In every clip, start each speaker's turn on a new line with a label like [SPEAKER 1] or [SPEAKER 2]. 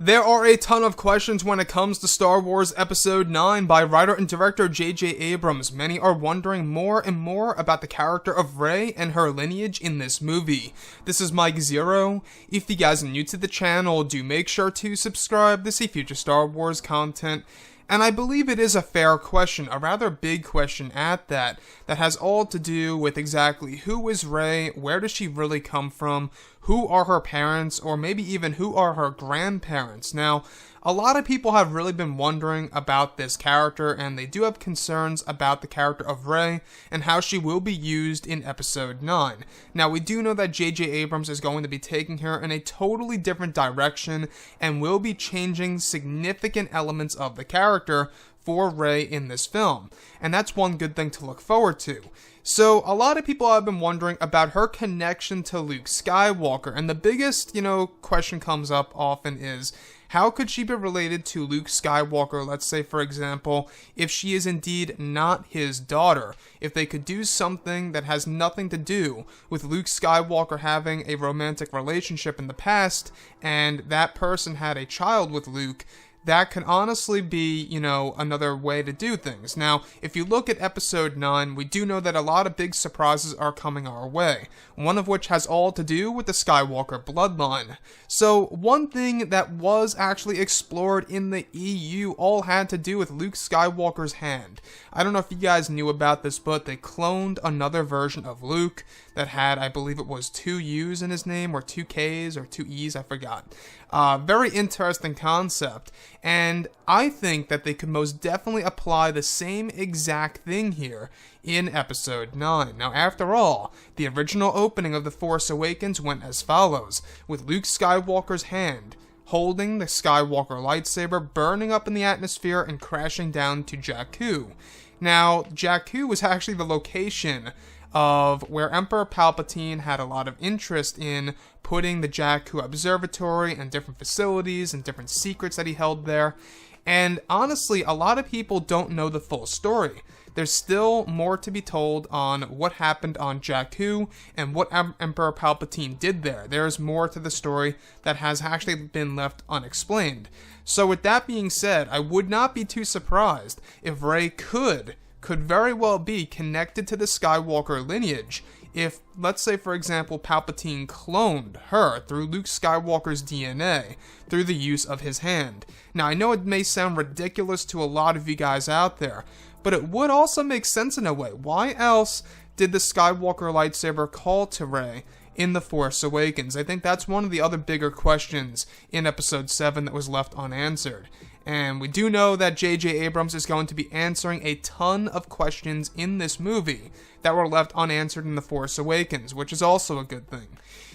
[SPEAKER 1] There are a ton of questions when it comes to Star Wars Episode 9 by writer and director J.J. Abrams. Many are wondering more and more about the character of Rey and her lineage in this movie. This is Mike Zero. If you guys are new to the channel, do make sure to subscribe to see future Star Wars content. And I believe it is a fair question, a rather big question at that has all to do with exactly who is Rey, where does she really come from, who are her parents, or maybe even who are her grandparents. Now, a lot of people have really been wondering about this character, and they do have concerns about the character of Rey and how she will be used in Episode 9. Now, we do know that J.J. Abrams is going to be taking her in a totally different direction and will be changing significant elements of the character for Rey in this film, and that's one good thing to look forward to. So, a lot of people have been wondering about her connection to Luke Skywalker, and the biggest, question comes up often is, how could she be related to Luke Skywalker, let's say, for example, if she is indeed not his daughter? If they could do something that has nothing to do with Luke Skywalker having a romantic relationship in the past, and that person had a child with Luke, that can honestly be, another way to do things. Now, if you look at Episode 9, we do know that a lot of big surprises are coming our way, one of which has all to do with the Skywalker bloodline. So, one thing that was actually explored in the EU all had to do with Luke Skywalker's hand. I don't know if you guys knew about this, but they cloned another version of Luke that had, I believe it was 2 U's in his name, or 2 K's, or 2 E's, I forgot. Very interesting concept, and I think that they could most definitely apply the same exact thing here in Episode 9. Now, after all, the original opening of The Force Awakens went as follows, with Luke Skywalker's hand holding the Skywalker lightsaber, burning up in the atmosphere and crashing down to Jakku. Now, Jakku was actually the location of where Emperor Palpatine had a lot of interest in putting the Jakku Observatory and different facilities and different secrets that he held there. And honestly, a lot of people don't know the full story. There's still more to be told on what happened on Jakku and what Emperor Palpatine did there. There's more to the story that has actually been left unexplained. So with that being said, I would not be too surprised if Rey could very well be connected to the Skywalker lineage if, let's say, for example, Palpatine cloned her through Luke Skywalker's DNA through the use of his hand. Now, I know it may sound ridiculous to a lot of you guys out there, but it would also make sense in a way. Why else did the Skywalker lightsaber call to Rey in The Force Awakens? I think that's one of the other bigger questions in Episode 7 that was left unanswered. And we do know that J.J. Abrams is going to be answering a ton of questions in this movie that were left unanswered in The Force Awakens, which is also a good thing.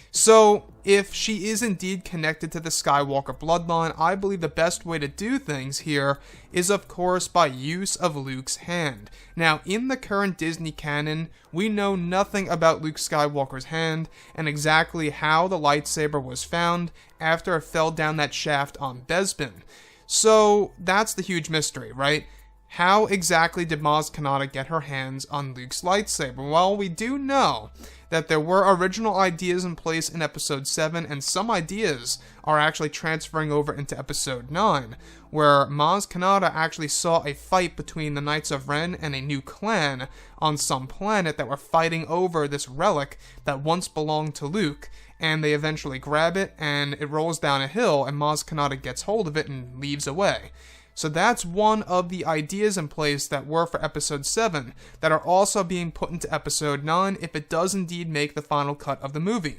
[SPEAKER 1] So, if she is indeed connected to the Skywalker bloodline, I believe the best way to do things here is, of course, by use of Luke's hand. Now, in the current Disney canon, we know nothing about Luke Skywalker's hand and exactly how the lightsaber was found after it fell down that shaft on Bespin. So, that's the huge mystery, right? How exactly did Maz Kanata get her hands on Luke's lightsaber? Well, we do know that there were original ideas in place in Episode 7, and some ideas are actually transferring over into Episode 9, where Maz Kanata actually saw a fight between the Knights of Ren and a new clan on some planet that were fighting over this relic that once belonged to Luke, and they eventually grab it, and it rolls down a hill, and Maz Kanata gets hold of it and leaves away. So that's one of the ideas in place that were for Episode 7 that are also being put into Episode 9 if it does indeed make the final cut of the movie.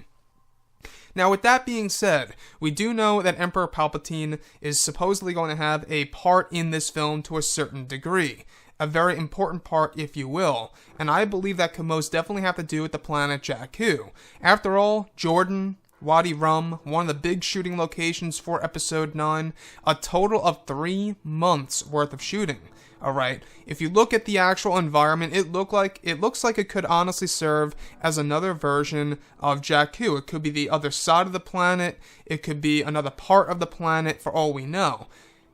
[SPEAKER 1] Now, with that being said, we do know that Emperor Palpatine is supposedly going to have a part in this film to a certain degree. A very important part, if you will, and I believe that could most definitely have to do with the planet Jakku. After all, Jordan, Wadi Rum, one of the big shooting locations for Episode 9, a total of 3 months worth of shooting. Alright, if you look at the actual environment, it looks like it could honestly serve as another version of Jakku. It could be the other side of the planet, it could be another part of the planet for all we know.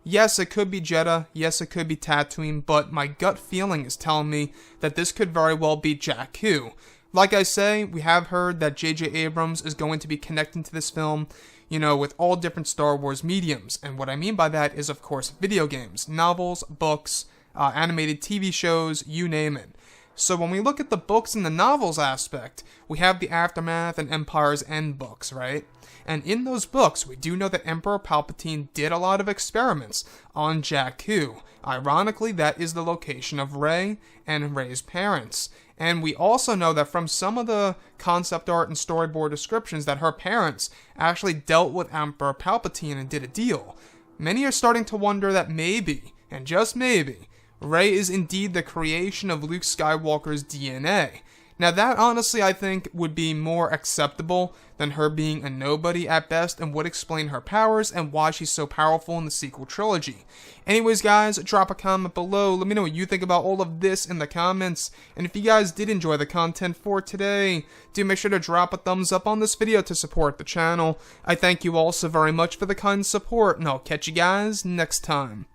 [SPEAKER 1] Yes, it could be Jeddah, yes, it could be Tatooine, but my gut feeling is telling me that this could very well be Jakku. Like I say, we have heard that J.J. Abrams is going to be connecting to this film with all different Star Wars mediums. And what I mean by that is, of course, video games, novels, books, animated TV shows, you name it. So when we look at the books and the novels aspect, we have the Aftermath and Empire's End books, right? And in those books, we do know that Emperor Palpatine did a lot of experiments on Jakku. Ironically, that is the location of Rey and Rey's parents. And we also know that from some of the concept art and storyboard descriptions that her parents actually dealt with Emperor Palpatine and did a deal. Many are starting to wonder that maybe, and just maybe, Rey is indeed the creation of Luke Skywalker's DNA. Now that honestly I think would be more acceptable than her being a nobody at best, and would explain her powers and why she's so powerful in the sequel trilogy. Anyways guys, drop a comment below, let me know what you think about all of this in the comments, and if you guys did enjoy the content for today, do make sure to drop a thumbs up on this video to support the channel. I thank you all so very much for the kind support, and I'll catch you guys next time.